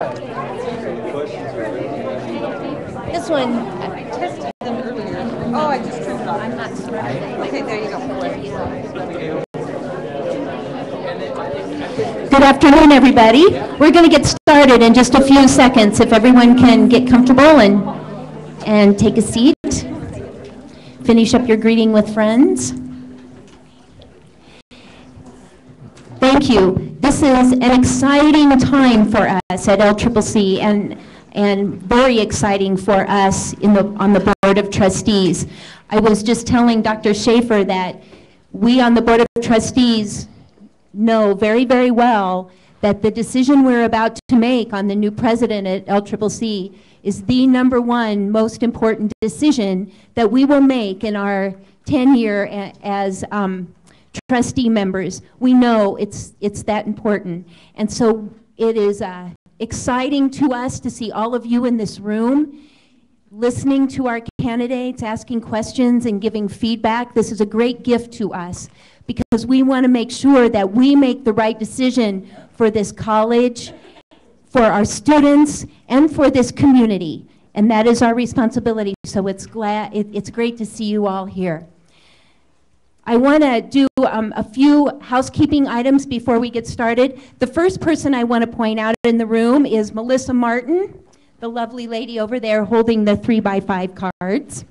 This one, I tested them earlier. Oh, I just turned it off. I'm not sure. Okay, there you go. Good afternoon, everybody. We're going to get started in just a few seconds. If everyone can get comfortable and take a seat. Finish up your greeting with friends. Thank you. This is an exciting time for us at LCCC and very exciting for us on the Board of Trustees. I was just telling Dr. Schaffer that we on the Board of Trustees know very, very well that the decision we're about to make on the new president at LCCC is the #1 most important decision that we will make in our tenure as trustee members. We know it's that important. And so it is exciting to us to see all of you in this room, listening to our candidates, asking questions and giving feedback. This is a great gift to us because we want to make sure that we make the right decision for this college, for our students, and for this community. And that is our responsibility. So it's great to see you all here. I want to do a few housekeeping items before we get started. The first person I want to point out in the room is Melissa Martin, the lovely lady over there holding the 3x5 cards.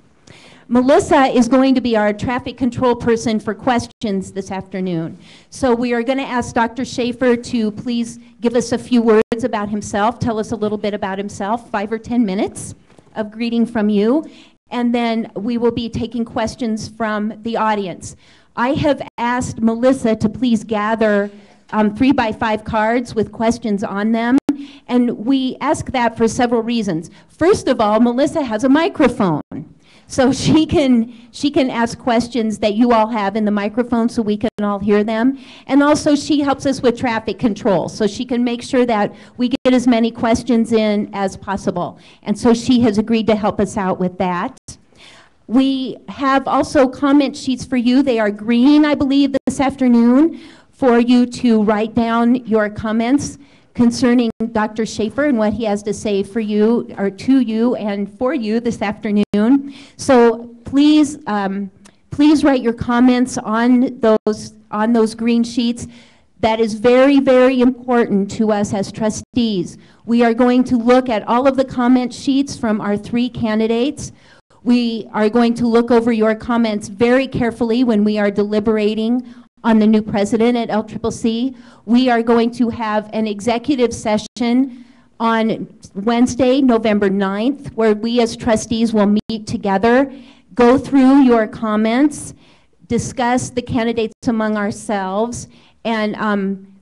Melissa is going to be our traffic control person for questions this afternoon. So we are going to ask Dr. Schaffer to please give us a few words about himself, tell us a little bit about himself, 5 or 10 minutes of greeting from you. And then we will be taking questions from the audience. I have asked Melissa to please gather 3x5 cards with questions on them. And we ask that for several reasons. First of all, Melissa has a microphone. So she can ask questions that you all have in the microphone so we can all hear them. And also she helps us with traffic control. So she can make sure that we get as many questions in as possible. And so she has agreed to help us out with that. We have also comment sheets for you. They are green, I believe, this afternoon for you to write down your comments concerning Dr. Schaffer and what he has to say for you, or to you and for you this afternoon. So please, please write your comments on those green sheets. That is very, very important to us as trustees. We are going to look at all of the comment sheets from our 3 candidates. We are going to look over your comments very carefully when we are deliberating on the new president at LCCC. We are going to have an executive session on Wednesday, November 9th, where we as trustees will meet together, go through your comments, discuss the candidates among ourselves, and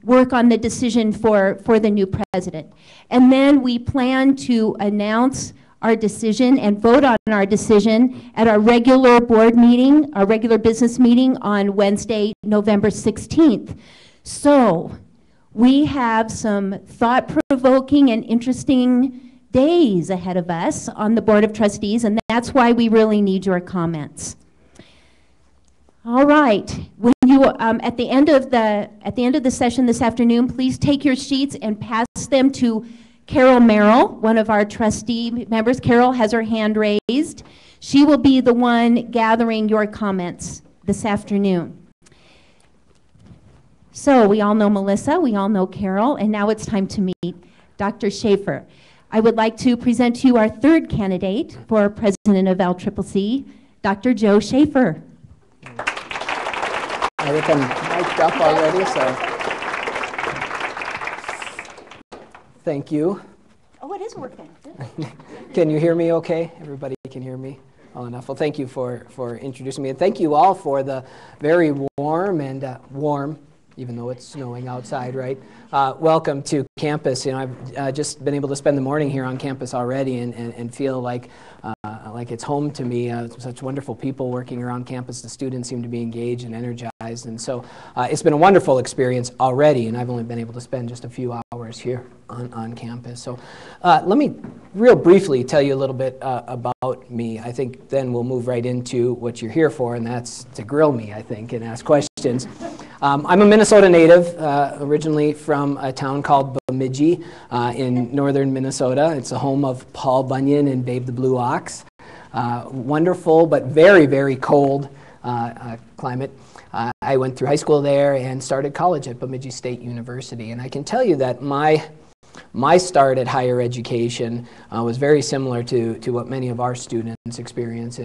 work on the decision for the new president. And then we plan to announce our decision and vote on our decision at our regular board meeting, our regular business meeting on Wednesday, November 16th. So we have some thought-provoking and interesting days ahead of us on the Board of Trustees, and that's why we really need your comments. All right. When you at the end of the session this afternoon, please take your sheets and pass them to Carol Merrill, one of our trustee members. Carol has her hand raised. She will be the one gathering your comments this afternoon. So we all know Melissa, we all know Carol, and now it's time to meet Dr. Schaffer. I would like to present to you our 3rd candidate for president of LCCC, Dr. Joe Schaffer. I get them mic'd up already, so. Thank you. Oh, it is working. Can you hear me okay? Everybody can hear me well enough. Well, thank you for introducing me. And thank you all for the very warm and warm, even though it's snowing outside, right? Welcome to campus. You know, I've just been able to spend the morning here on campus already and feel like it's home to me. Such wonderful people working around campus. The students seem to be engaged and energized. And so it's been a wonderful experience already, and I've only been able to spend just a few hours here on campus. So let me real briefly tell you a little bit about me. I think then we'll move right into what you're here for, and that's to grill me, I think, and ask questions. I'm a Minnesota native, originally from a town called Bemidji in northern Minnesota. It's the home of Paul Bunyan and Babe the Blue Ox. Wonderful, but very, very cold climate. I went through high school there and started college at Bemidji State University. And I can tell you that my start at higher education was very similar to what many of our students experience,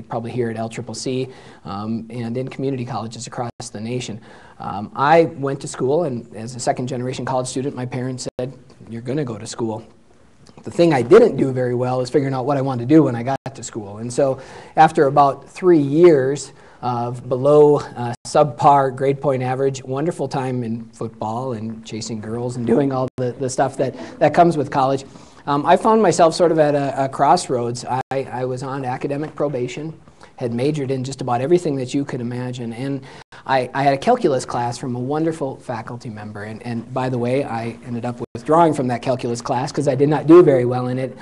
probably here at LCCC and in community colleges across the nation. I went to school, and as a second-generation college student, my parents said, "You're going to go to school." The thing I didn't do very well is figuring out what I wanted to do when I got to school. And so after about 3 years of below subpar grade point average, wonderful time in football and chasing girls and doing all the stuff that comes with college, I found myself sort of at a crossroads. I was on academic probation, had majored in just about everything that you could imagine, and I had a calculus class from a wonderful faculty member, and by the way, I ended up withdrawing from that calculus class because I did not do very well in it,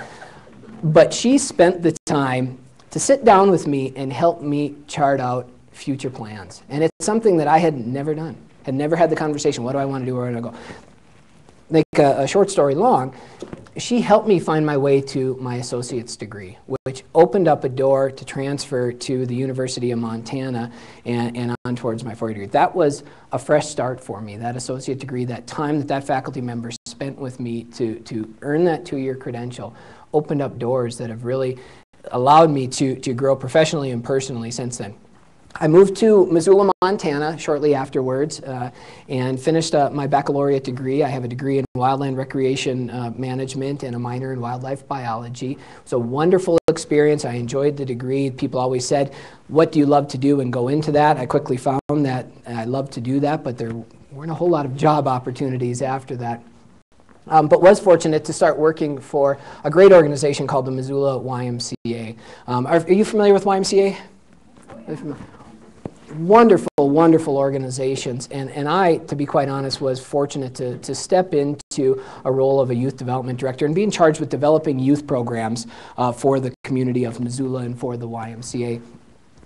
but she spent the time to sit down with me and help me chart out future plans. And it's something that I had never done, had never had the conversation, what do I want to do, where do I go? Make a short story long, she helped me find my way to my associate's degree, which opened up a door to transfer to the University of Montana and on towards my 4-year degree. That was a fresh start for me, that associate degree, that time that faculty member spent with me to earn that 2-year credential opened up doors that have really allowed me to grow professionally and personally since then. I moved to Missoula, Montana shortly afterwards and finished my baccalaureate degree. I have a degree in wildland recreation management and a minor in wildlife biology. It was a wonderful experience. I enjoyed the degree. People always said, "What do you love to do?" and go into that. I quickly found that I loved to do that, but there weren't a whole lot of job opportunities after that. But was fortunate to start working for a great organization called the Missoula YMCA. Are you familiar with YMCA? Wonderful, wonderful organizations, and I, to be quite honest, was fortunate to step into a role of a youth development director and be in charge with developing youth programs for the community of Missoula and for the YMCA.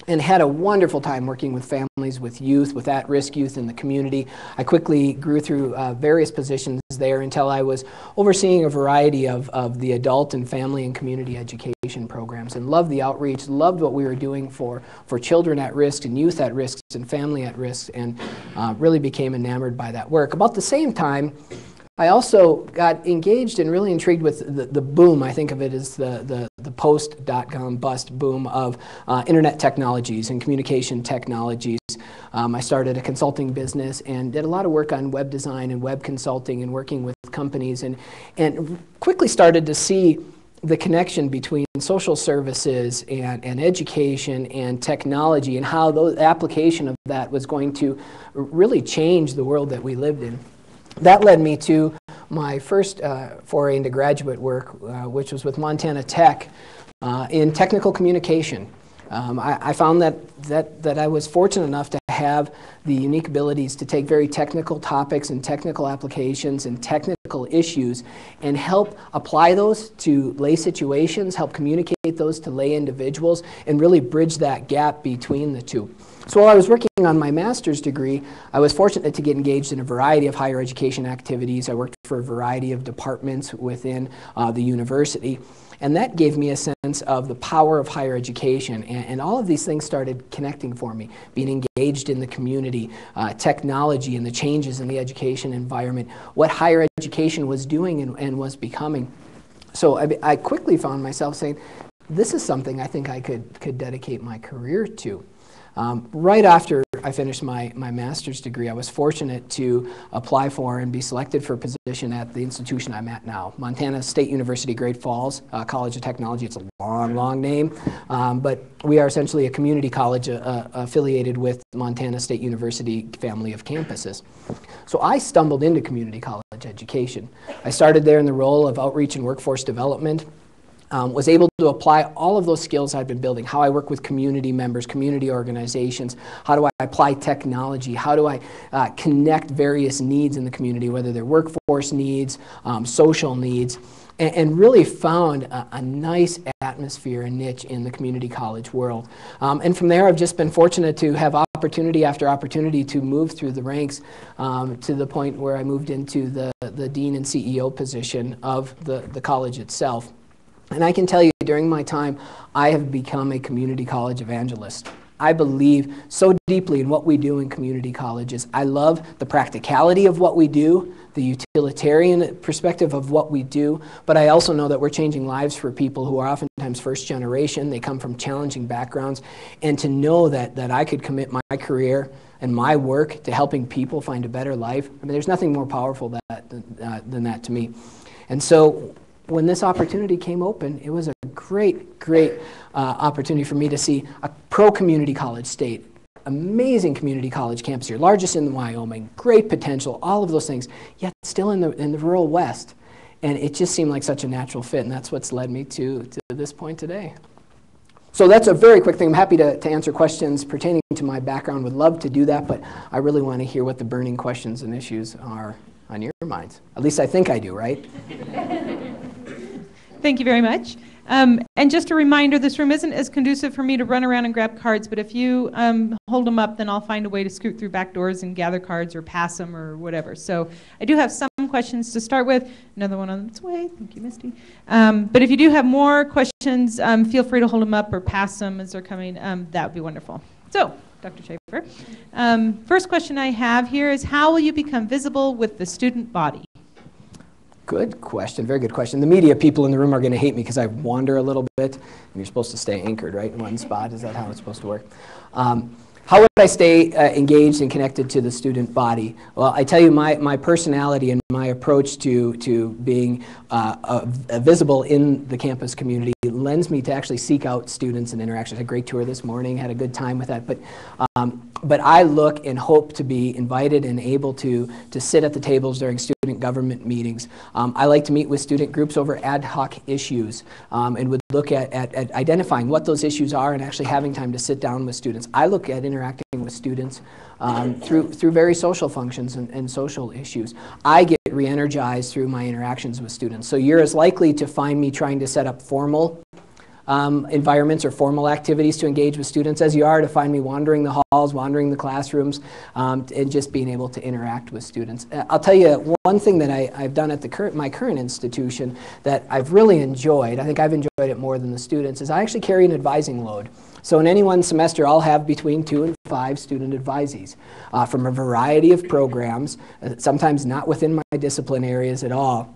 And had a wonderful time working with families, with youth, with at-risk youth in the community. I quickly grew through various positions there until I was overseeing a variety of the adult and family and community education programs, and loved the outreach, loved what we were doing for children at risk and youth at risk and family at risk, and really became enamored by that work. About the same time, I also got engaged and really intrigued with the boom. I think of it as the post-dot-com bust boom of internet technologies and communication technologies. I started a consulting business and did a lot of work on web design and web consulting and working with companies, and quickly started to see the connection between social services and education and technology, and how the application of that was going to really change the world that we lived in. That led me to my first foray into graduate work, which was with Montana Tech in technical communication. I found that I was fortunate enough to have the unique abilities to take very technical topics and technical applications and technical issues and help apply those to lay situations, help communicate those to lay individuals, and really bridge that gap between the two. So while I was working on my master's degree, I was fortunate to get engaged in a variety of higher education activities. I worked for a variety of departments within the university. And that gave me a sense of the power of higher education. And all of these things started connecting for me, being engaged in the community, technology and the changes in the education environment, what higher education was doing and was becoming. So I quickly found myself saying, this is something I think I could dedicate my career to. Right after I finished my master's degree, I was fortunate to apply for and be selected for a position at the institution I'm at now, Montana State University, Great Falls College of Technology. It's a long, long name, but we are essentially a community college affiliated with Montana State University family of campuses. So I stumbled into community college education. I started there in the role of outreach and workforce development. Was able to apply all of those skills I've been building, how I work with community members, community organizations, how do I apply technology, how do I connect various needs in the community, whether they're workforce needs, social needs, and really found a nice atmosphere atmosphere and niche in the community college world. And from there, I've just been fortunate to have opportunity after opportunity to move through the ranks to the point where I moved into the dean and CEO position of the college itself. And I can tell you, during my time, I have become a community college evangelist. I believe so deeply in what we do in community colleges. I love the practicality of what we do, the utilitarian perspective of what we do, but I also know that we're changing lives for people who are oftentimes first generation. They come from challenging backgrounds, and to know that I could commit my career and my work to helping people find a better life, I mean, there's nothing more powerful than that to me. And so when this opportunity came open, it was a great opportunity for me to see a pro-community college state, amazing community college campus here, largest in Wyoming, great potential, all of those things, yet still in the rural West. And it just seemed like such a natural fit, and that's what's led me to this point today. So that's a very quick thing. I'm happy to answer questions pertaining to my background. Would love to do that, but I really want to hear what the burning questions and issues are on your minds. At least I think I do, right? Thank you very much. And just a reminder, this room isn't as conducive for me to run around and grab cards, but if you hold them up, then I'll find a way to scoot through back doors and gather cards or pass them or whatever. So I do have some questions to start with. Another one on its way. Thank you, Misty. But if you do have more questions, feel free to hold them up or pass them as they're coming. That would be wonderful. So, Dr. Schaffer, first question I have here is, how will you become visible with the student body? Good question, very good question. The media people in the room are going to hate me because I wander a little bit, and you're supposed to stay anchored, right, in one spot. Is that how it's supposed to work? How would I stay engaged and connected to the student body? Well, I tell you, my personality and my approach to being visible in the campus community lends me to actually seek out students and interactions. I had a great tour this morning, had a good time with that. But I look and hope to be invited and able to sit at the tables during student government meetings. I like to meet with student groups over ad hoc issues and would look at identifying what those issues are and actually having time to sit down with students. I look at interacting with students through various social functions and social issues. I get re-energized through my interactions with students. So you're as likely to find me trying to set up formal environments or formal activities to engage with students as you are to find me wandering the halls, wandering the classrooms, and just being able to interact with students. I'll tell you one thing that I've done at my current institution that I've really enjoyed, I think I've enjoyed it more than the students, is I actually carry an advising load. So in any one semester, I'll have between 2 and 5 student advisees from a variety of programs, sometimes not within my discipline areas at all.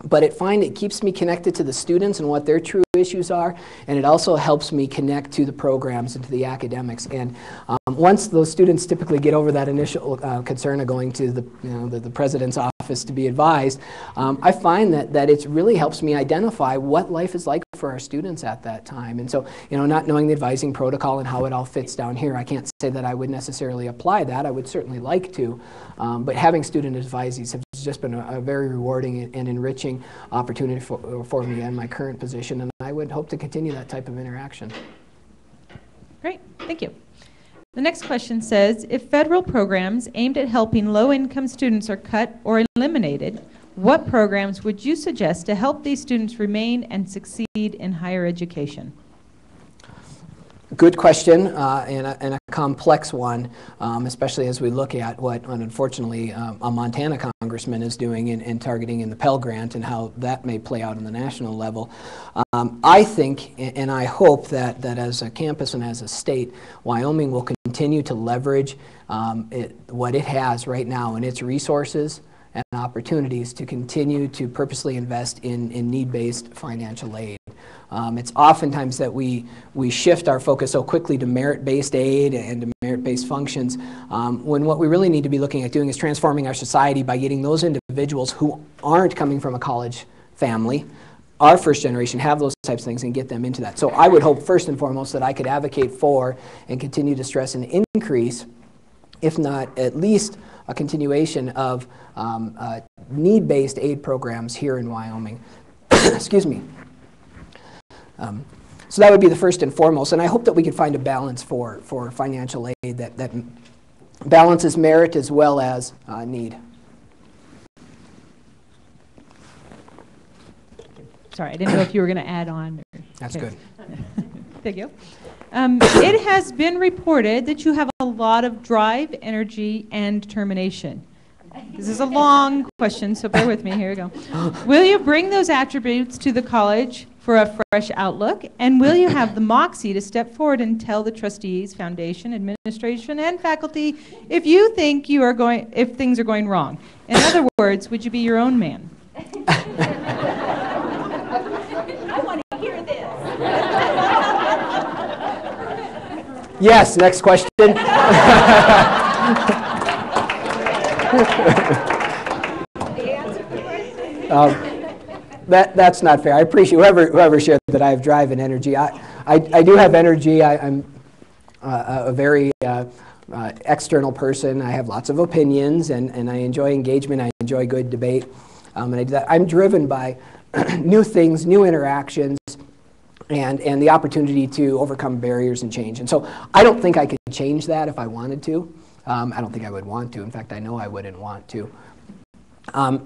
But it keeps me connected to the students and what their true issues are, and it also helps me connect to the programs and to the academics. And once those students typically get over that initial concern of going to the president's office to be advised, I find that it really helps me identify what life is like for our students at that time. And so, not knowing the advising protocol and how it all fits down here, I can't say that I would necessarily apply that. I would certainly like to, but having student advisees has just been a very rewarding and enriching opportunity for me in my current position, and I would hope to continue that type of interaction. Great, thank you. The next question says, if federal programs aimed at helping low-income students are cut or eliminated, what programs would you suggest to help these students remain and succeed in higher education? Good question, and a complex one, especially as we look at what, unfortunately, a Montana congressman is doing in targeting in the Pell Grant and how that may play out on the national level. I think and I hope that as a campus and as a state, Wyoming will continue to leverage what it has right now in its resources and opportunities to continue to purposely invest in need-based financial aid. It's oftentimes that we shift our focus so quickly to merit-based aid and to merit-based functions, when what we really need to be looking at doing is transforming our society by getting those individuals who aren't coming from a college family, our first generation, have those types of things and get them into that. So I would hope first and foremost that I could advocate for and continue to stress an increase, if not at least a continuation of need-based aid programs here in Wyoming. Excuse me. So that would be the first and foremost, and I hope that we can find a balance for financial aid that balances merit as well as need. Sorry, I didn't know if you were going to add on. That's Okay. good. Thank you. It has been reported that you have a lot of drive, energy, and determination. This is a long question, so bear with me. Here we go. Will you bring those attributes to the college for a fresh outlook? And will you have the moxie to step forward and tell the trustees, foundation, administration, and faculty if you think if things are going wrong? In other words, would you be your own man? I want to hear this. Yes, next question. That's not fair. I appreciate whoever shared that I have drive and energy. I do have energy. I'm a very external person. I have lots of opinions, and I enjoy engagement. I enjoy good debate, and I do that. I'm driven by new things, new interactions, and the opportunity to overcome barriers and change. And so I don't think I could change that if I wanted to. I don't think I would want to. In fact, I know I wouldn't want to.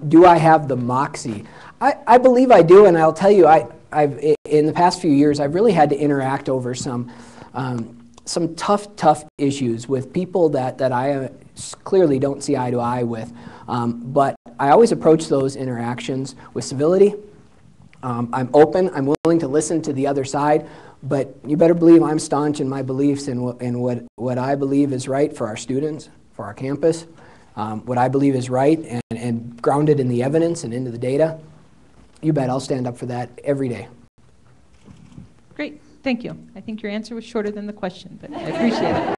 Do I have the moxie? I believe I do, and I'll tell you, I've in the past few years, I've really had to interact over some tough issues with people that I clearly don't see eye to eye with. But I always approach those interactions with civility. I'm open. I'm willing to listen to the other side. But you better believe I'm staunch in my beliefs and what I believe is right for our students, for our campus, what I believe is right and grounded in the evidence and into the data. You bet I'll stand up for that every day. Great, thank you. I think your answer was shorter than the question, but I appreciate it.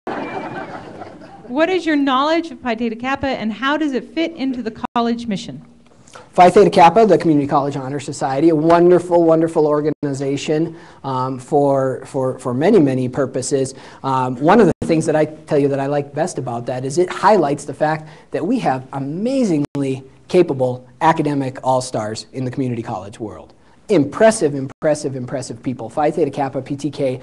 What is your knowledge of Phi Theta Kappa, and how does it fit into the college mission? Phi Theta Kappa, the Community College Honor Society, a wonderful, wonderful organization for many, many purposes. One of the things that I tell you that I like best about that is it highlights the fact that we have amazingly capable academic all-stars in the community college world. Impressive, impressive, impressive people. Phi Theta Kappa, PTK,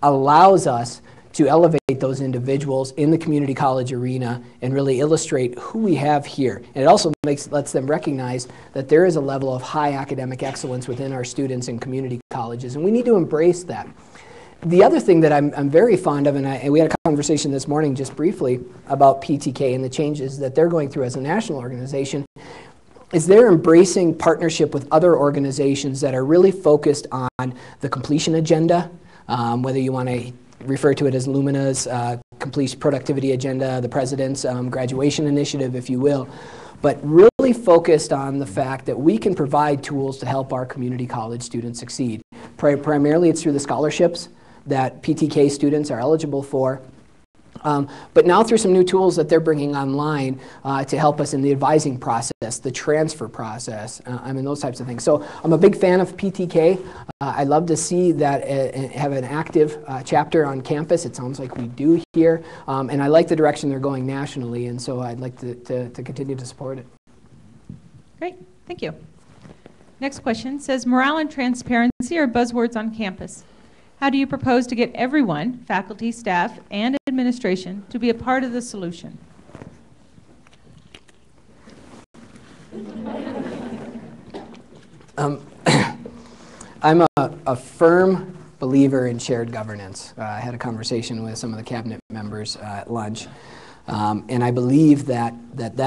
allows us to elevate those individuals in the community college arena and really illustrate who we have here. And it also lets them recognize that there is a level of high academic excellence within our students in community colleges, and we need to embrace that. The other thing that I'm very fond of, and we had a conversation this morning just briefly about PTK and the changes that they're going through as a national organization, is they're embracing partnership with other organizations that are really focused on the completion agenda, whether you want to refer to it as Lumina's complete productivity agenda, the president's graduation initiative, if you will, but really focused on the fact that we can provide tools to help our community college students succeed. Primarily it's through the scholarships that PTK students are eligible for, but now through some new tools that they're bringing online to help us in the advising process, the transfer process, I mean those types of things. So I'm a big fan of PTK. I'd love to see that have an active chapter on campus. It sounds like we do here, and I like the direction they're going nationally, and so I'd like to continue to support it. Great, thank you. Next question says, morale and transparency are buzzwords on campus. How do you propose to get everyone, faculty, staff, and administration, to be a part of the solution? I'm a firm believer in shared governance. I had a conversation with some of the cabinet members at lunch, and I believe that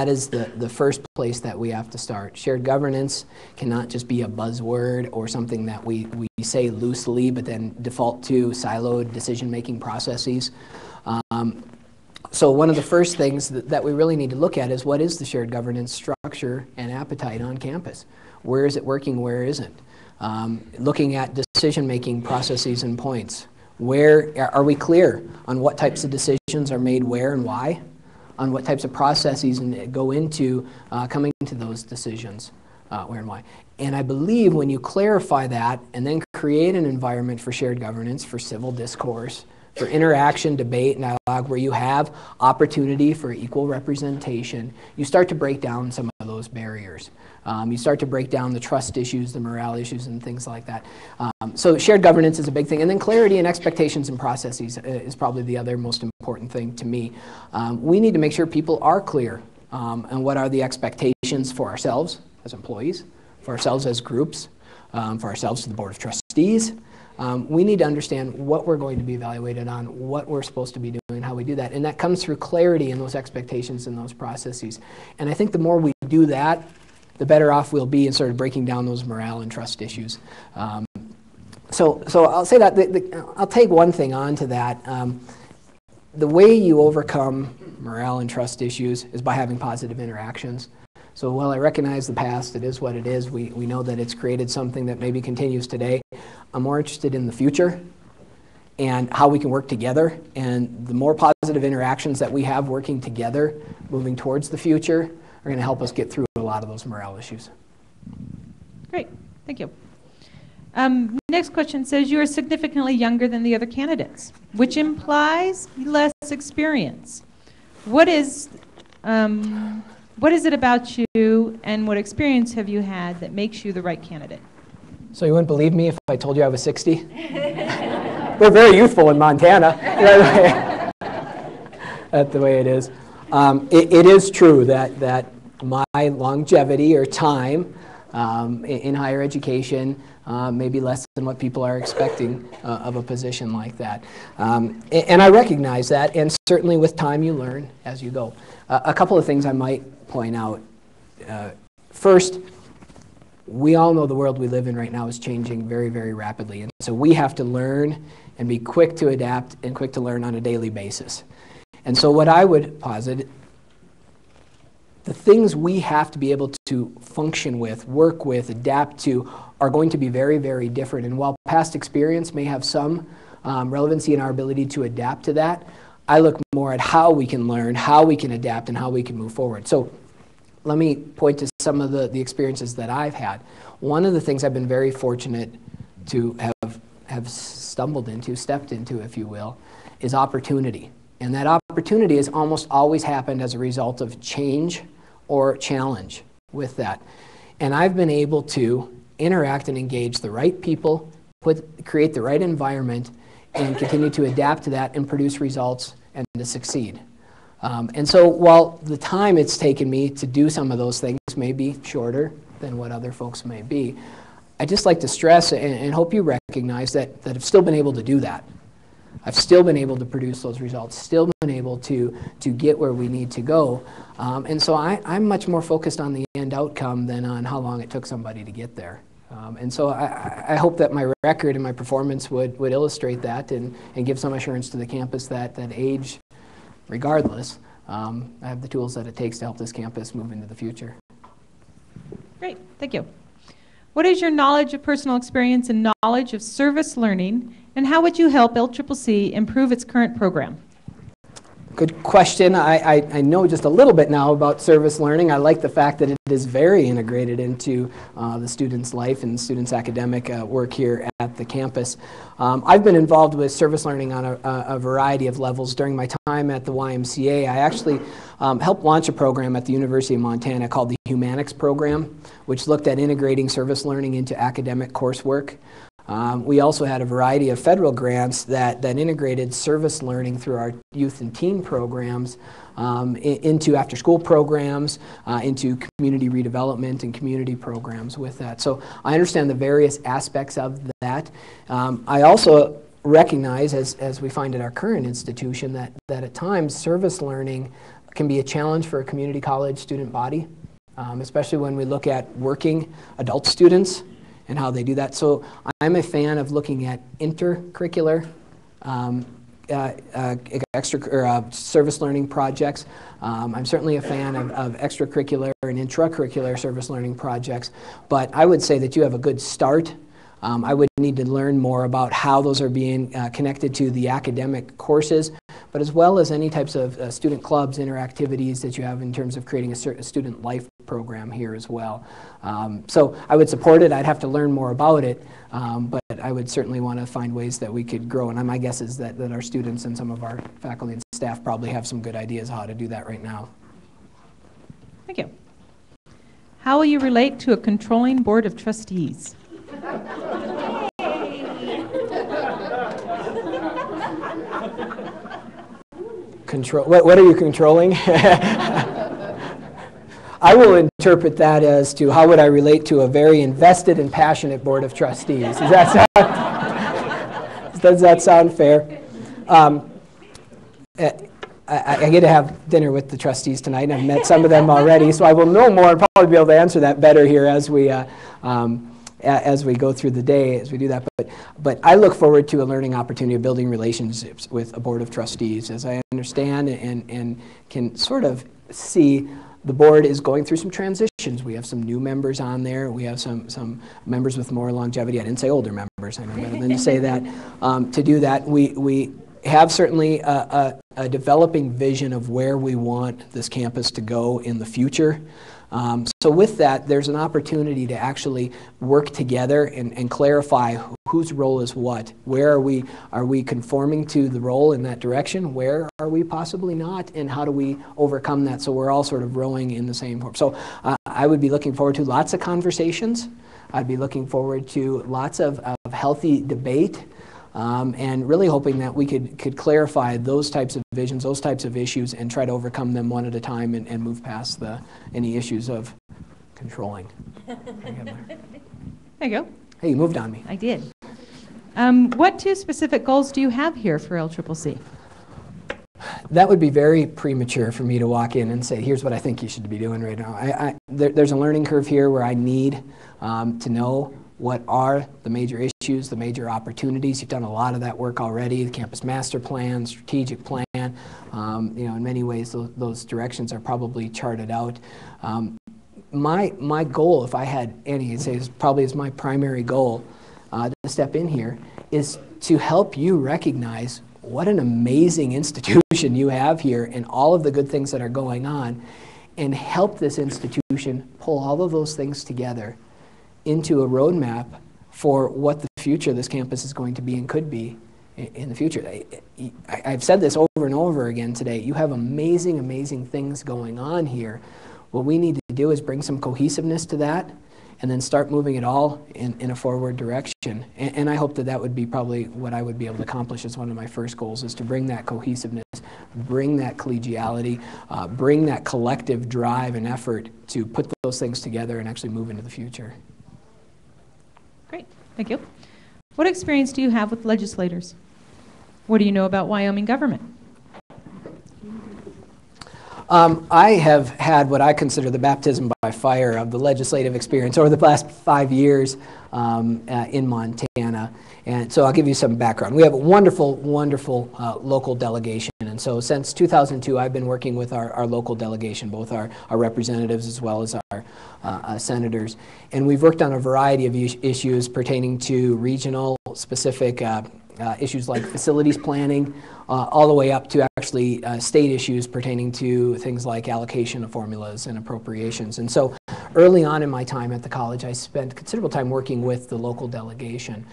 is the first place that we have to start. Shared governance cannot just be a buzzword or something that we say loosely but then default to siloed decision-making processes. So one of the first things that we really need to look at is what is the shared governance structure and appetite on campus? Where is it working, where isn't? Looking at decision-making processes and points. Where are we clear on what types of decisions are made where and why? On what types of processes go into coming to those decisions, where and why. And I believe when you clarify that and then create an environment for shared governance, for civil discourse, for interaction, debate, and dialogue, where you have opportunity for equal representation, you start to break down some of those barriers. You start to break down the trust issues, the morale issues, and things like that. So shared governance is a big thing. And then clarity and expectations and processes is probably the other most important thing to me. We need to make sure people are clear on what are the expectations for ourselves as employees, for ourselves as groups, for ourselves to the Board of Trustees, we need to understand what we're going to be evaluated on, what we're supposed to be doing, how we do that. And that comes through clarity in those expectations and those processes. And I think the more we do that, the better off we'll be in sort of breaking down those morale and trust issues. So I'll say that, I'll take one thing on to that. The way you overcome morale and trust issues is by having positive interactions. So while I recognize the past, it is what it is, we know that it's created something that maybe continues today. I'm more interested in the future and how we can work together. And the more positive interactions that we have working together, moving towards the future, are going to help us get through a lot of those morale issues. Great, thank you. Next question says, you are significantly younger than the other candidates, which implies less experience. What is it about you and what experience have you had that makes you the right candidate? So you wouldn't believe me if I told you I was 60? We're very youthful in Montana. That's the way it is. It is true that my longevity or time in higher education may be less than what people are expecting of a position like that. And I recognize that, and certainly with time you learn as you go. A couple of things I might point out. First, we all know the world we live in right now is changing very, very rapidly. And so we have to learn and be quick to adapt and quick to learn on a daily basis. And so what I would posit, the things we have to be able to function with, work with, adapt to, are going to be very, very different. And while past experience may have some relevancy in our ability to adapt to that, I look more at how we can learn, how we can adapt, and how we can move forward. So let me point to some of the experiences that I've had. One of the things I've been very fortunate to have stumbled into, stepped into, if you will, is opportunity. And that opportunity has almost always happened as a result of change or challenge with that. And I've been able to interact and engage the right people, create the right environment, and continue to adapt to that and produce results and to succeed. And so while the time it's taken me to do some of those things may be shorter than what other folks may be, I just like to stress and hope you recognize that I've still been able to do that. I've still been able to produce those results, still been able to get where we need to go. And so I'm much more focused on the end outcome than on how long it took somebody to get there. And so I hope that my record and my performance would illustrate that and give some assurance to the campus that age, regardless, I have the tools that it takes to help this campus move into the future. Great, thank you. What is your knowledge of personal experience and knowledge of service learning, and how would you help LCCC improve its current program? Good question. I know just a little bit now about service learning. I like the fact that it is very integrated into the student's life and the student's academic work here at the campus. I've been involved with service learning on a variety of levels. During my time at the YMCA, I actually helped launch a program at the University of Montana called the Humanics Program, which looked at integrating service learning into academic coursework. We also had a variety of federal grants that integrated service learning through our youth and teen programs into after-school programs, into community redevelopment and community programs with that. So I understand the various aspects of that. I also recognize, as we find at our current institution, that at times service learning can be a challenge for a community college student body, especially when we look at working adult students and how they do that. So I'm a fan of looking at intercurricular service learning projects. I'm certainly a fan of extracurricular and intracurricular service learning projects, but I would say that you have a good start. I would need to learn more about how those are being connected to the academic courses, but as well as any types of student clubs, interactivities that you have in terms of creating a student life program here as well. So I would support it. I'd have to learn more about it, but I would certainly want to find ways that we could grow. And my guess is that our students and some of our faculty and staff probably have some good ideas how to do that right now. Thank you. How will you relate to a controlling board of trustees? Control. What are you controlling? I will interpret that as to how would I relate to a very invested and passionate board of trustees. Does that sound? Does that sound fair? I get to have dinner with the trustees tonight, and I've met some of them already, so I will know more and probably be able to answer that better here as we go through the day, as we do that. But I look forward to a learning opportunity of building relationships with a board of trustees, as I understand and can sort of see the board is going through some transitions. We have some new members on there. We have some members with more longevity. I didn't say older members. I know better than to say that. To do that, we have certainly a developing vision of where we want this campus to go in the future. So with that, there's an opportunity to actually work together and clarify whose role is what. Where are we conforming to the role in that direction? Where are we possibly not? And how do we overcome that so we're all sort of rowing in the same form? So I would be looking forward to lots of conversations. I'd be looking forward to lots of healthy debate. And really hoping that we could clarify those types of visions, those types of issues, and try to overcome them one at a time and move past any issues of controlling. There you go. Hey, you moved on me. I did. What two specific goals do you have here for LCCC? That would be very premature for me to walk in and say, here's what I think you should be doing right now. There's a learning curve here where I need to know what are the major issues, the major opportunities. You've done a lot of that work already, the campus master plan, strategic plan. In many ways, those directions are probably charted out. My goal, if I had any, I'd say probably is my primary goal to step in here, is to help you recognize what an amazing institution you have here and all of the good things that are going on, and help this institution pull all of those things together into a roadmap for what the future of this campus is going to be and could be in the future. I've said this over and over again today. You have amazing, amazing things going on here. What we need to do is bring some cohesiveness to that and then start moving it all in a forward direction. And I hope that would be probably what I would be able to accomplish as one of my first goals, is to bring that cohesiveness, bring that collegiality, bring that collective drive and effort to put those things together and actually move into the future. Great, thank you. What experience do you have with legislators? What do you know about Wyoming government? I have had what I consider the baptism by fire of the legislative experience over the last 5 years in Montana. And so I'll give you some background. We have a wonderful, wonderful local delegation. And so since 2002, I've been working with our local delegation, both our representatives as well as our senators. And we've worked on a variety of issues pertaining to regional specific issues like facilities planning, all the way up to actually state issues pertaining to things like allocation of formulas and appropriations. And so early on in my time at the college, I spent considerable time working with the local delegation.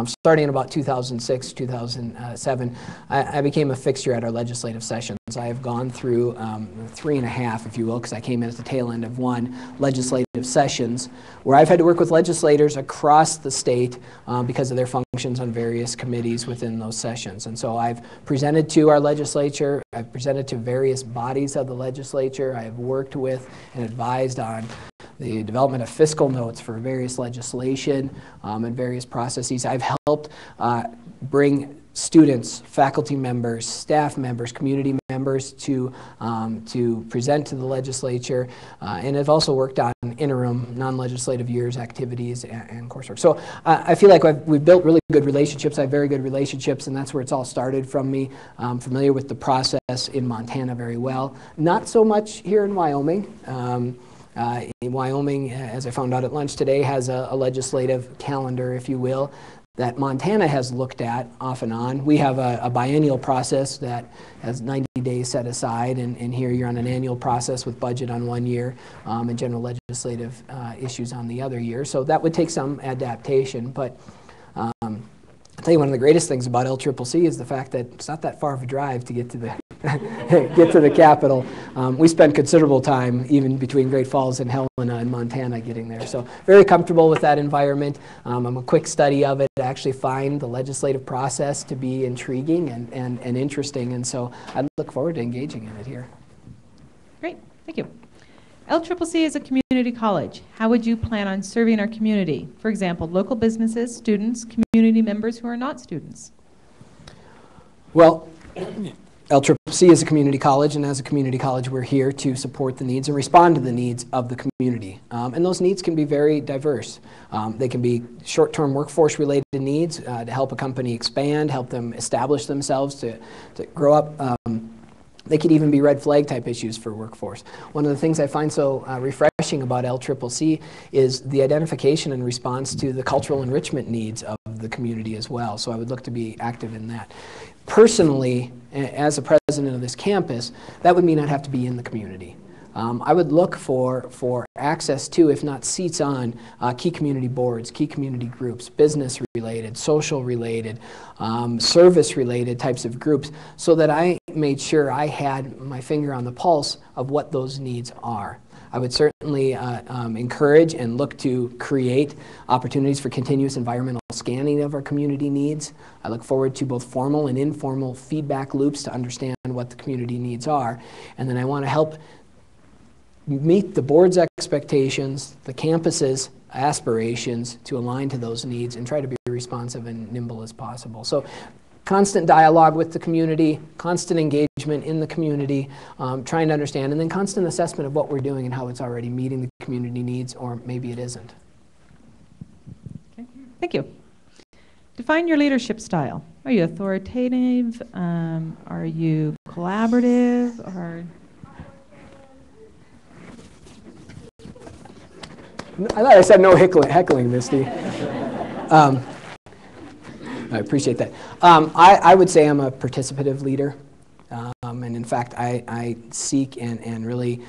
Starting in about 2006, 2007, I became a fixture at our legislative sessions. I have gone through 3.5, if you will, because I came in at the tail end of one, legislative sessions, where I've had to work with legislators across the state because of their functions on various committees within those sessions. And so I've presented to our legislature, I've presented to various bodies of the legislature, I have worked with and advised on the development of fiscal notes for various legislation and various processes. I've helped bring students, faculty members, staff members, community members to present to the legislature, and have also worked on interim non-legislative years activities and coursework. So I feel like we've built really good relationships. I have very good relationships, and that's where it's all started from me. I'm familiar with the process in Montana very well. Not so much here in Wyoming. In Wyoming, as I found out at lunch today, has a legislative calendar, if you will, that Montana has looked at off and on. We have a biennial process that has 90 days set aside, and here you're on an annual process with budget on 1 year and general legislative issues on the other year. So that would take some adaptation, but I'll tell you, one of the greatest things about LCCC is the fact that it's not that far of a drive to get to the get to the capital. We spend considerable time even between Great Falls and Helena and Montana getting there. So very comfortable with that environment. I'm a quick study of it. I actually find the legislative process to be intriguing and interesting, and so I look forward to engaging in it here. Great, thank you. LCCC is a community college. How would you plan on serving our community? For example, local businesses, students, community members who are not students. Well, LCCC is a community college, and as a community college, we're here to support the needs and respond to the needs of the community. And those needs can be very diverse. They can be short-term workforce-related needs to help a company expand, help them establish themselves, to grow up. They could even be red flag type issues for workforce. One of the things I find so refreshing about LCCC is the identification and response to the cultural enrichment needs of the community as well. So I would look to be active in that. Personally, as a president of this campus, that would mean I'd have to be in the community. I would look for access to, if not seats on, key community boards, key community groups, business-related, social-related, service-related types of groups, so that I made sure I had my finger on the pulse of what those needs are. I would certainly encourage and look to create opportunities for continuous environmental scanning of our community needs. I look forward to both formal and informal feedback loops to understand what the community needs are. And then I want to help meet the board's expectations, the campus's aspirations to align to those needs and try to be responsive and nimble as possible. So constant dialogue with the community, constant engagement in the community, trying to understand, and then constant assessment of what we're doing and how it's already meeting the community needs, or maybe it isn't. Okay. Thank you. Define your leadership style. Are you authoritative? Are you collaborative? Or I thought I said no heckling, Misty. I appreciate that. I would say I'm a participative leader. And in fact, I seek and really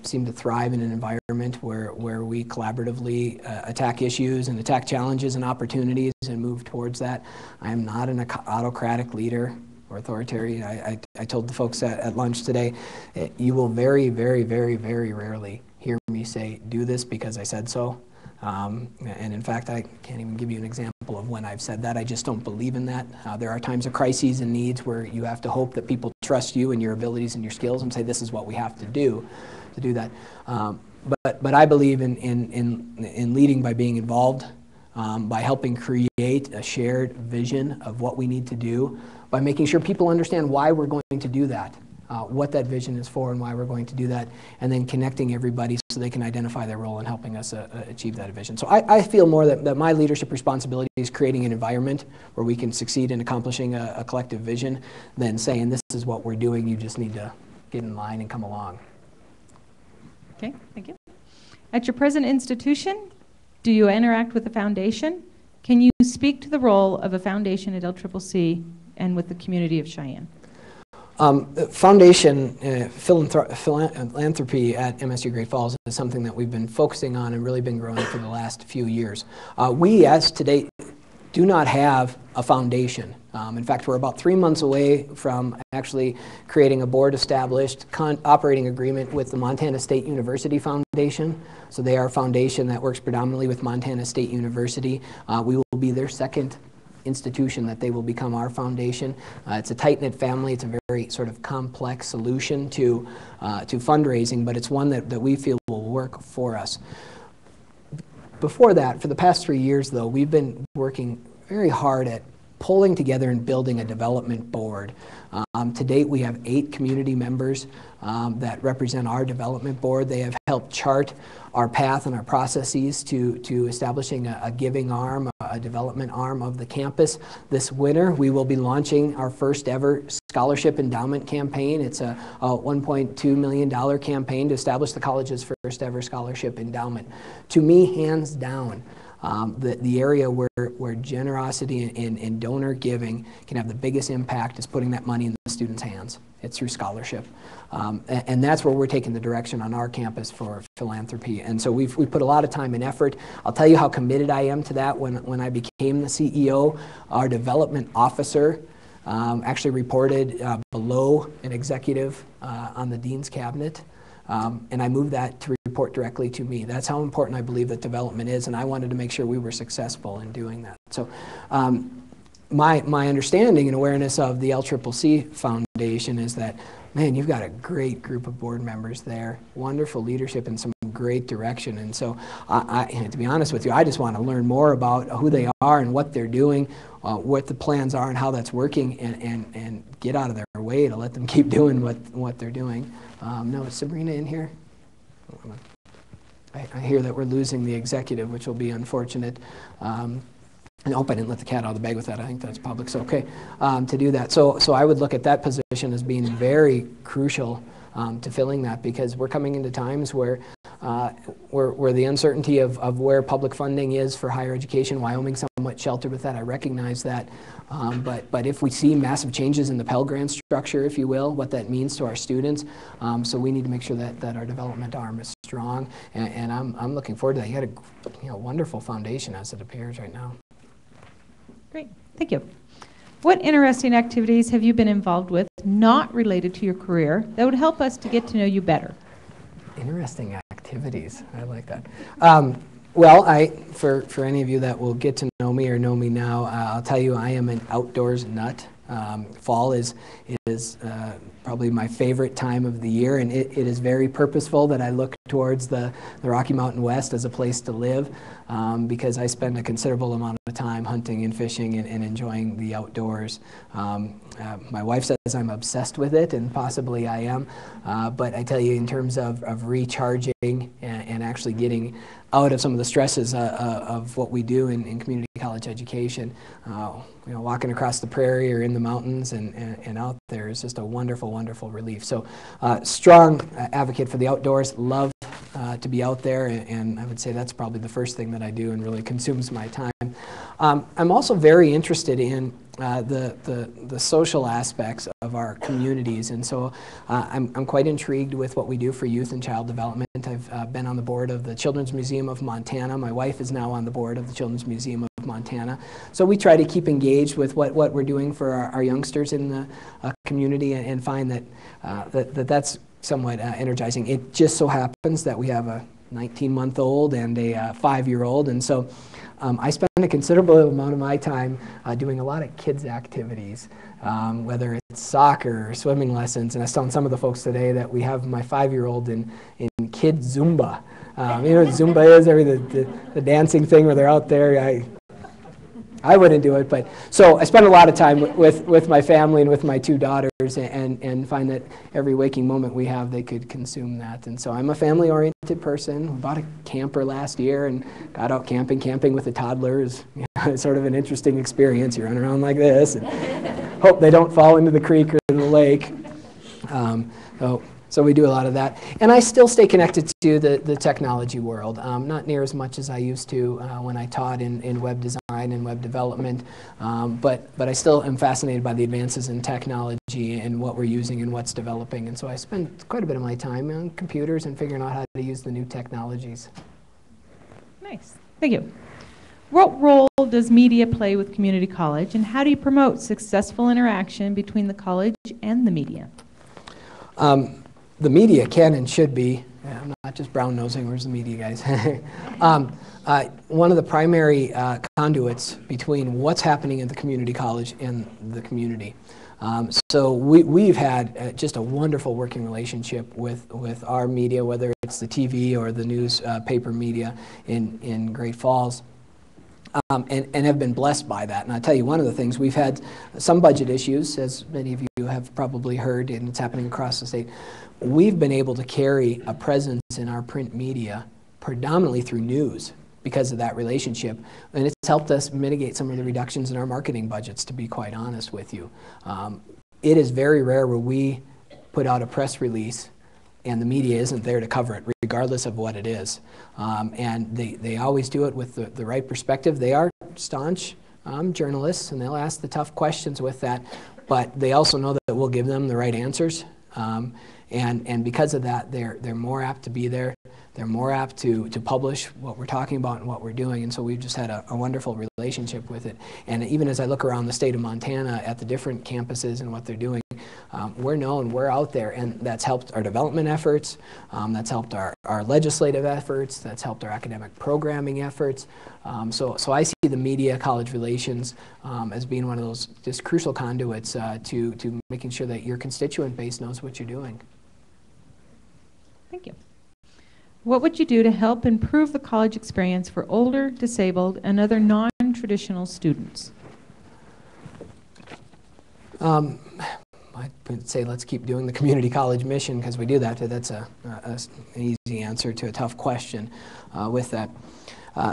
seem to thrive in an environment where we collaboratively attack issues and attack challenges and opportunities and move towards that. I am not an autocratic leader or authoritarian. I told the folks at lunch today, you will very, very, very, very rarely hear me say, do this because I said so. And in fact, I can't even give you an example of when I've said that. I just don't believe in that. There are times of crises and needs where you have to hope that people trust you and your abilities and your skills and say, this is what we have to do that. But I believe in leading by being involved, by helping create a shared vision of what we need to do, by making sure people understand why we're going to do that. What that vision is for and why we're going to do that, and then connecting everybody so they can identify their role in helping us achieve that vision. So I feel more that my leadership responsibility is creating an environment where we can succeed in accomplishing a collective vision than saying this is what we're doing, you just need to get in line and come along. Okay, thank you. At your present institution, do you interact with the foundation? Can you speak to the role of a foundation at LCCC and with the community of Cheyenne? Foundation philanthropy at MSU Great Falls is something that we've been focusing on and really been growing for the last few years. We, as to date, do not have a foundation. In fact, we're about 3 months away from actually creating a board-established operating agreement with the Montana State University Foundation. So they are a foundation that works predominantly with Montana State University. We will be their second institution that they will become our foundation. It's a tight-knit family. It's a very sort of complex solution to fundraising, but it's one that we feel will work for us. Before that, for the past 3 years, though, we've been working very hard at pulling together and building a development board. To date, we have 8 community members that represent our development board. They have helped chart our path and our processes to establishing a giving arm, a development arm of the campus. This winter, we will be launching our first ever scholarship endowment campaign. It's a $1.2 million campaign to establish the college's first ever scholarship endowment. To me, hands down, the area where generosity and donor giving can have the biggest impact is putting that money in the students' hands. It's through scholarship. And that's where we're taking the direction on our campus for philanthropy. And so we put a lot of time and effort. I'll tell you how committed I am to that. When I became the CEO, our development officer actually reported below an executive on the dean's cabinet. And I moved that to report directly to me. That's how important I believe that development is, and I wanted to make sure we were successful in doing that. So my understanding and awareness of the LCCC Foundation is that, man, you've got a great group of board members there, wonderful leadership and some great direction. And so, and to be honest with you, I just want to learn more about who they are and what they're doing, what the plans are and how that's working, and get out of their way to let them keep doing what they're doing. No, is Sabrina in here? I hear that we're losing the executive, which will be unfortunate. I hope I didn't let the cat out of the bag with that. I think that's public, so okay to do that. So I would look at that position as being very crucial to filling that, because we're coming into times where the uncertainty of where public funding is for higher education, Wyoming's somewhat sheltered with that, I recognize that. But if we see massive changes in the Pell Grant structure, if you will, what that means to our students, so we need to make sure that our development arm is strong, and I'm looking forward to that. You had a wonderful foundation as it appears right now. Great, thank you. What interesting activities have you been involved with not related to your career that would help us to get to know you better? Interesting activities, I like that. Well, for any of you that will get to know me or know me now, I'll tell you I am an outdoors nut. Fall is probably my favorite time of the year, and it is very purposeful that I look towards the Rocky Mountain West as a place to live, because I spend a considerable amount of time hunting and fishing and enjoying the outdoors. My wife says I'm obsessed with it, and possibly I am, but I tell you, in terms of recharging and actually getting out of some of the stresses of what we do in community college education, walking across the prairie or in the mountains and out there is just a wonderful, wonderful relief. So strong advocate for the outdoors, love to be out there, and I would say that's probably the first thing that I do and really consumes my time. I'm also very interested in the social aspects of our communities, and so I'm quite intrigued with what we do for youth and child development. I've been on the board of the Children's Museum of Montana. My wife is now on the board of the Children's Museum of Montana. So we try to keep engaged with what we're doing for our youngsters in the community, and find that's somewhat energizing. It just so happens that we have a 19-month-old and a 5-year-old, and so I spend a considerable amount of my time doing a lot of kids' activities, whether it's soccer or swimming lessons. And I was telling some of the folks today that we have my 5-year-old in kids Zumba. You know what Zumba is? The dancing thing where they're out there. I wouldn't do it, but so I spend a lot of time with my family and with my 2 daughters, and find that every waking moment we have, they could consume that. And so I'm a family-oriented person. We bought a camper last year and got out camping. Camping with the toddlers, it's sort of an interesting experience. You run around like this and hope they don't fall into the creek or the lake. So we do a lot of that. And I still stay connected to the technology world, not near as much as I used to when I taught in web design and web development, but I still am fascinated by the advances in technology and what we're using and what's developing. And so I spend quite a bit of my time on computers and figuring out how to use the new technologies. Nice, thank you. What role does media play with community college, and how do you promote successful interaction between the college and the media? The media can and should be, I'm not just brown-nosing, where's the media guys? One of the primary conduits between what's happening in the community college and the community. So we've had just a wonderful working relationship with our media, whether it's the TV or the newspaper media in Great Falls. And have been blessed by that. And I'll tell you, one of the things, we've had some budget issues, as many of you have probably heard, and it's happening across the state. We've been able to carry a presence in our print media predominantly through news because of that relationship. And it's helped us mitigate some of the reductions in our marketing budgets, to be quite honest with you. It is very rare where we put out a press release and the media isn't there to cover it, regardless of what it is. And they always do it with the right perspective. They are staunch journalists, and they'll ask the tough questions with that, but they also know that we'll give them the right answers. And because of that, they're more apt to be there. They're more apt to publish what we're talking about and what we're doing, and so we've just had a wonderful relationship with it. And even as I look around the state of Montana at the different campuses and what they're doing, we're known, we're out there, and that's helped our development efforts, that's helped our legislative efforts, that's helped our academic programming efforts. So I see the media, college relations, as being one of those just crucial conduits to making sure that your constituent base knows what you're doing. Thank you. What would you do to help improve the college experience for older, disabled, and other non-traditional students? I would say let's keep doing the community college mission because we do that. That's an easy answer to a tough question with that.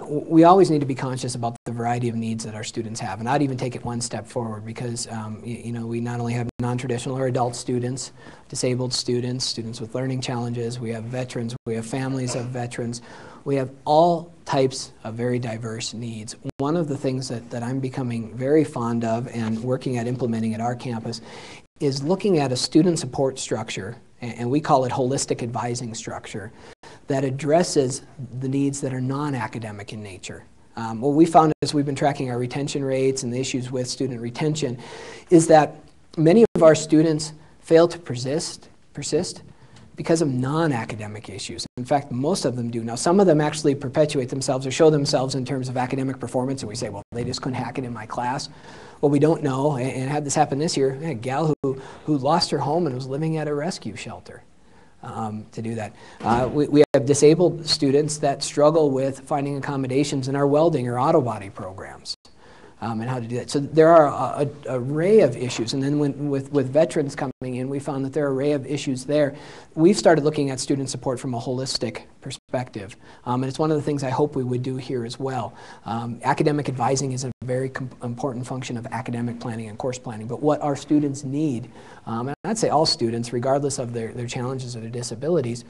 We always need to be conscious about the variety of needs that our students have, and I'd even take it one step forward because you know, we not only have non-traditional or adult students, disabled students, students with learning challenges, we have veterans, we have families of veterans, we have all types of very diverse needs. One of the things that I'm becoming very fond of and working at implementing at our campus is looking at a student support structure, and we call it holistic advising structure, that addresses the needs that are non-academic in nature. What we found as we've been tracking our retention rates and the issues with student retention is that many of our students fail to persist because of non-academic issues. In fact, most of them do. Now, some of them actually perpetuate themselves or show themselves in terms of academic performance, and we say, well, they just couldn't hack it in my class. Well, we don't know, and had this happen this year, a gal who lost her home and was living at a rescue shelter. To do that. We have disabled students that struggle with finding accommodations in our welding or auto body programs and how to do that. So there are an array of issues, and then with veterans coming in, we found that there are an array of issues there. We've started looking at student support from a holistic perspective, and it's one of the things I hope we would do here as well. Academic advising is a very important function of academic planning and course planning, but what our students need, and I'd say all students, regardless of their challenges or their disabilities,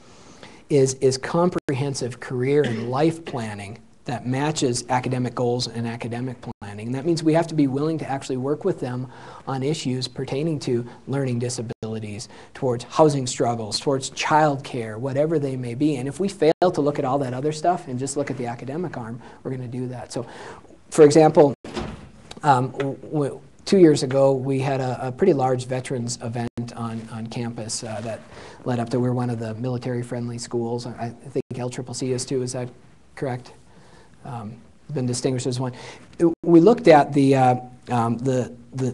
is comprehensive career and life planning that matches academic goals and academic planning. And that means we have to be willing to actually work with them on issues pertaining to learning disabilities, towards housing struggles, towards child care, whatever they may be. And if we fail to look at all that other stuff and just look at the academic arm, we're going to do that. So, for example, 2 years ago, we had a pretty large veterans event on campus that led up to, we're one of the military-friendly schools. I think LCCC is too, is that correct? Been distinguished as one. We looked at the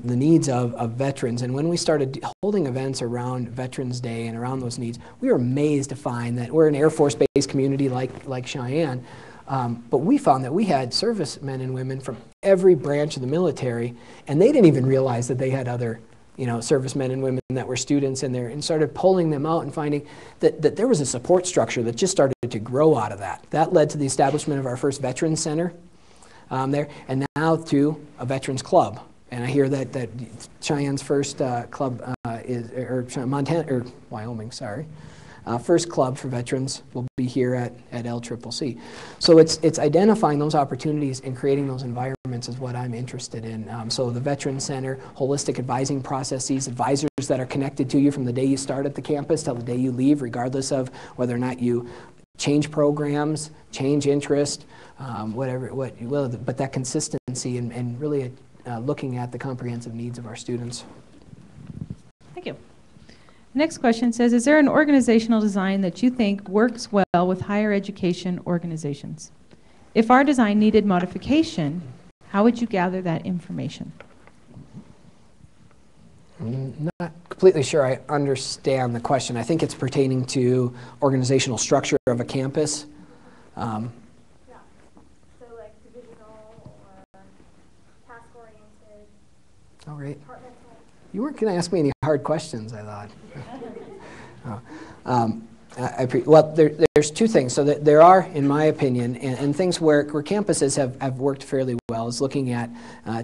needs of veterans, and when we started holding events around Veterans Day and around those needs, we were amazed to find that we're an Air Force-based community like Cheyenne, but we found that we had servicemen and women from every branch of the military, and they didn't even realize that they had other servicemen and women that were students in there, and started pulling them out and finding that there was a support structure that just started to grow out of that. That led to the establishment of our first Veterans Center there, and now to a Veterans Club. And I hear that Cheyenne's first club Wyoming, sorry. First club for veterans will be here at LCCC. So it's identifying those opportunities and creating those environments is what I'm interested in. So the Veterans Center, holistic advising processes, advisors that are connected to you from the day you start at the campus till the day you leave, regardless of whether or not you change programs, change interest, what you will, but that consistency and really looking at the comprehensive needs of our students. Thank you. Next question says, is there an organizational design that you think works well with higher education organizations? If our design needed modification, how would you gather that information? I'm not completely sure I understand the question. I think it's pertaining to organizational structure of a campus. Yeah. So like divisional or task-oriented. All right. You weren't going to ask me any hard questions, I thought. Well, there's two things. So that there are, in my opinion, and things where campuses have worked fairly well is looking at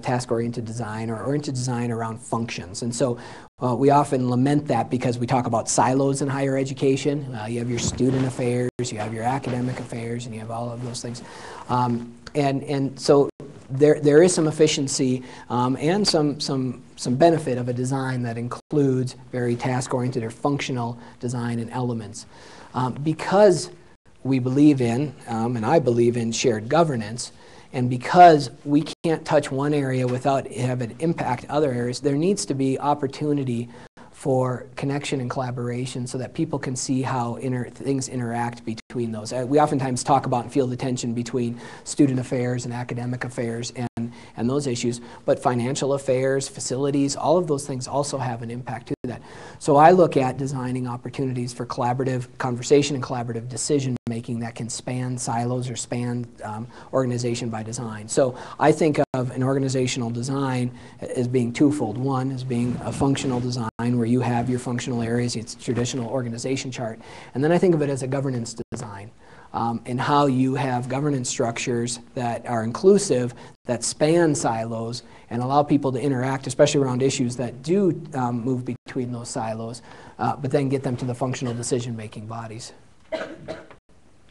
task-oriented design or oriented design around functions. And so we often lament that because we talk about silos in higher education. You have your student affairs, you have your academic affairs, and you have all of those things. And so there is some efficiency and some benefit of a design that includes very task-oriented or functional design and elements. Because we believe in, and I believe in, shared governance, and because we can't touch one area without having it impact other areas, there needs to be opportunity for connection and collaboration so that people can see how things interact between those. We oftentimes talk about and feel the tension between student affairs and academic affairs, and and those issues, but financial affairs, facilities, all of those things also have an impact to that. So I look at designing opportunities for collaborative conversation and collaborative decision making that can span silos or span organization by design. So I think of an organizational design as being twofold. One is being a functional design where you have your functional areas, it's a traditional organization chart. And then I think of it as a governance design. And how you have governance structures that are inclusive, that span silos, and allow people to interact, especially around issues that do move between those silos, but then get them to the functional decision-making bodies.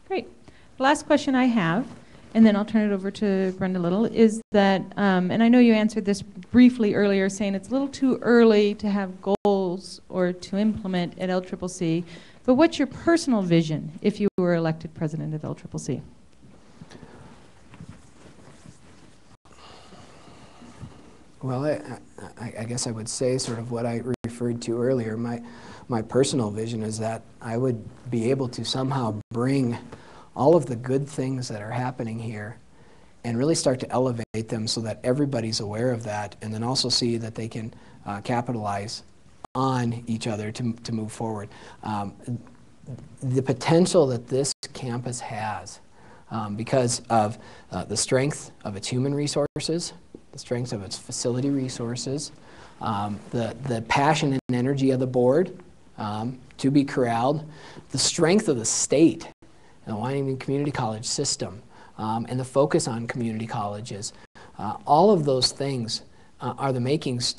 Great. The last question I have, and then I'll turn it over to Brenda Little, is that, and I know you answered this briefly earlier, saying it's a little too early to have goals or to implement at LCCC, but what's your personal vision if you were elected president of LCCC? Well, I guess I would say sort of what I referred to earlier. My personal vision is that I would be able to somehow bring all of the good things that are happening here and really start to elevate them so that everybody's aware of that, and then also see that they can capitalize on each other to move forward. The potential that this campus has because of the strength of its human resources, the strength of its facility resources, the passion and energy of the board to be corralled, the strength of the state and the Wyoming Community College system, and the focus on community colleges. All of those things are the makings